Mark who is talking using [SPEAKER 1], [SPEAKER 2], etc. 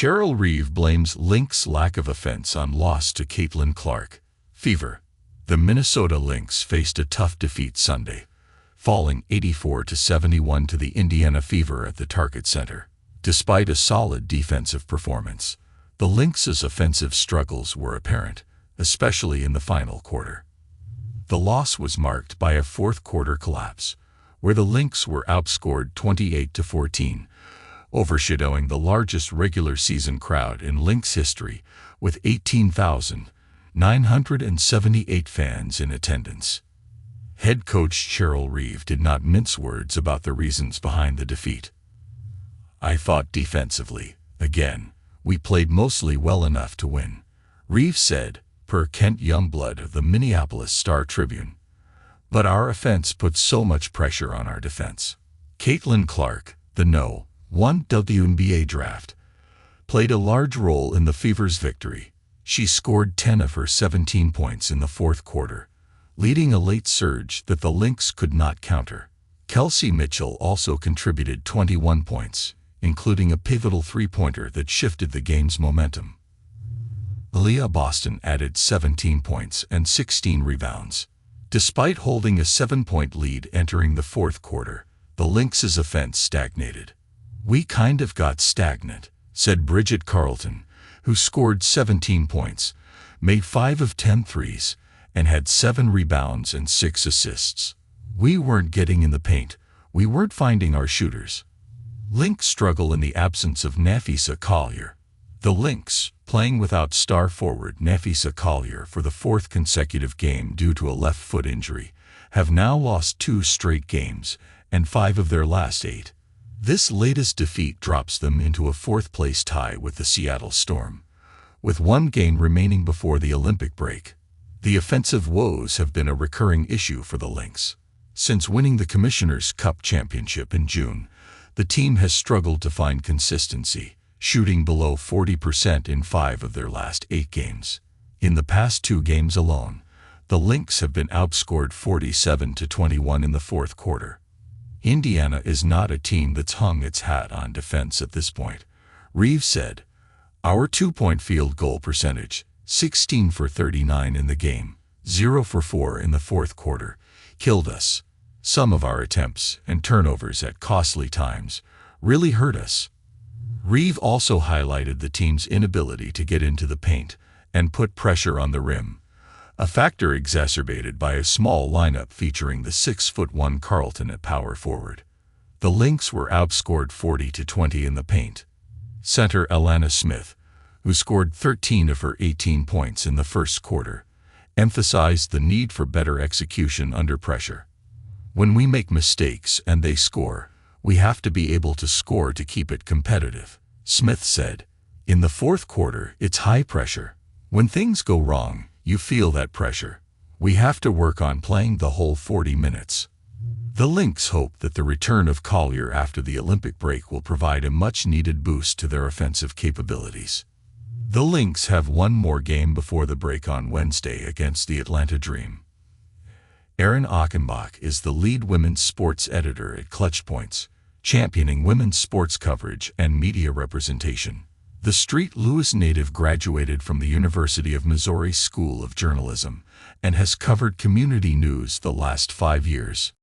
[SPEAKER 1] Cheryl Reeve blames Lynx lack of offense on loss to Caitlin Clark. Fever. The Minnesota Lynx faced a tough defeat Sunday, falling 84-71 to the Indiana Fever at the Target Center. Despite a solid defensive performance, the Lynx's offensive struggles were apparent, especially in the final quarter. The loss was marked by a fourth-quarter collapse, where the Lynx were outscored 28-14, overshadowing the largest regular season crowd in Lynx history, with 18,978 fans in attendance. Head coach Cheryl Reeve did not mince words about the reasons behind the defeat. "I thought defensively, again, we played mostly well enough to win," Reeve said, per Kent Youngblood of the Minneapolis Star-Tribune. "But our offense put so much pressure on our defense." Caitlin Clark, the No. 1 WNBA draft, played a large role in the Fever's victory. She scored 10 of her 17 points in the fourth quarter, leading a late surge that the Lynx could not counter. Kelsey Mitchell also contributed 21 points, including a pivotal three-pointer that shifted the game's momentum. Aaliyah Boston added 17 points and 16 rebounds. Despite holding a 7-point lead entering the fourth quarter, the Lynx's offense stagnated. "We kind of got stagnant," said Bridget Carlton, who scored 17 points, made 5 of 10 threes, and had 7 rebounds and 6 assists. "We weren't getting in the paint, we weren't finding our shooters." Lynx struggle in the absence of Napheesa Collier. The Lynx, playing without star forward Napheesa Collier for the fourth consecutive game due to a left foot injury, have now lost 2 straight games and 5 of their last 8. This latest defeat drops them into a fourth-place tie with the Seattle Storm, with 1 game remaining before the Olympic break. The offensive woes have been a recurring issue for the Lynx. Since winning the Commissioner's Cup championship in June, the team has struggled to find consistency, shooting below 40% in 5 of their last 8 games. In the past 2 games alone, the Lynx have been outscored 47-21 in the fourth quarter. Indiana is not a team that's hung its hat on defense at this point, Reeve said. "Our 2-point field goal percentage, 16 for 39 in the game, 0 for 4 in the fourth quarter, killed us. Some of our attempts and turnovers at costly times really hurt us." Reeve also highlighted the team's inability to get into the paint and put pressure on the rim, a factor exacerbated by a small lineup featuring the 6'1" Carlton at power forward. The Lynx were outscored 40-20 in the paint. Center Alana Smith, who scored 13 of her 18 points in the first quarter, emphasized the need for better execution under pressure. "When we make mistakes and they score, we have to be able to score to keep it competitive," Smith said. "In the fourth quarter, it's high pressure. When things go wrong, you feel that pressure. We have to work on playing the whole 40 minutes." The Lynx hope that the return of Collier after the Olympic break will provide a much-needed boost to their offensive capabilities. The Lynx have 1 more game before the break on Wednesday against the Atlanta Dream. Erin Achenbach is the lead women's sports editor at Clutch Points, championing women's sports coverage and media representation. The St. Louis native graduated from the University of Missouri School of Journalism and has covered community news the last 5 years.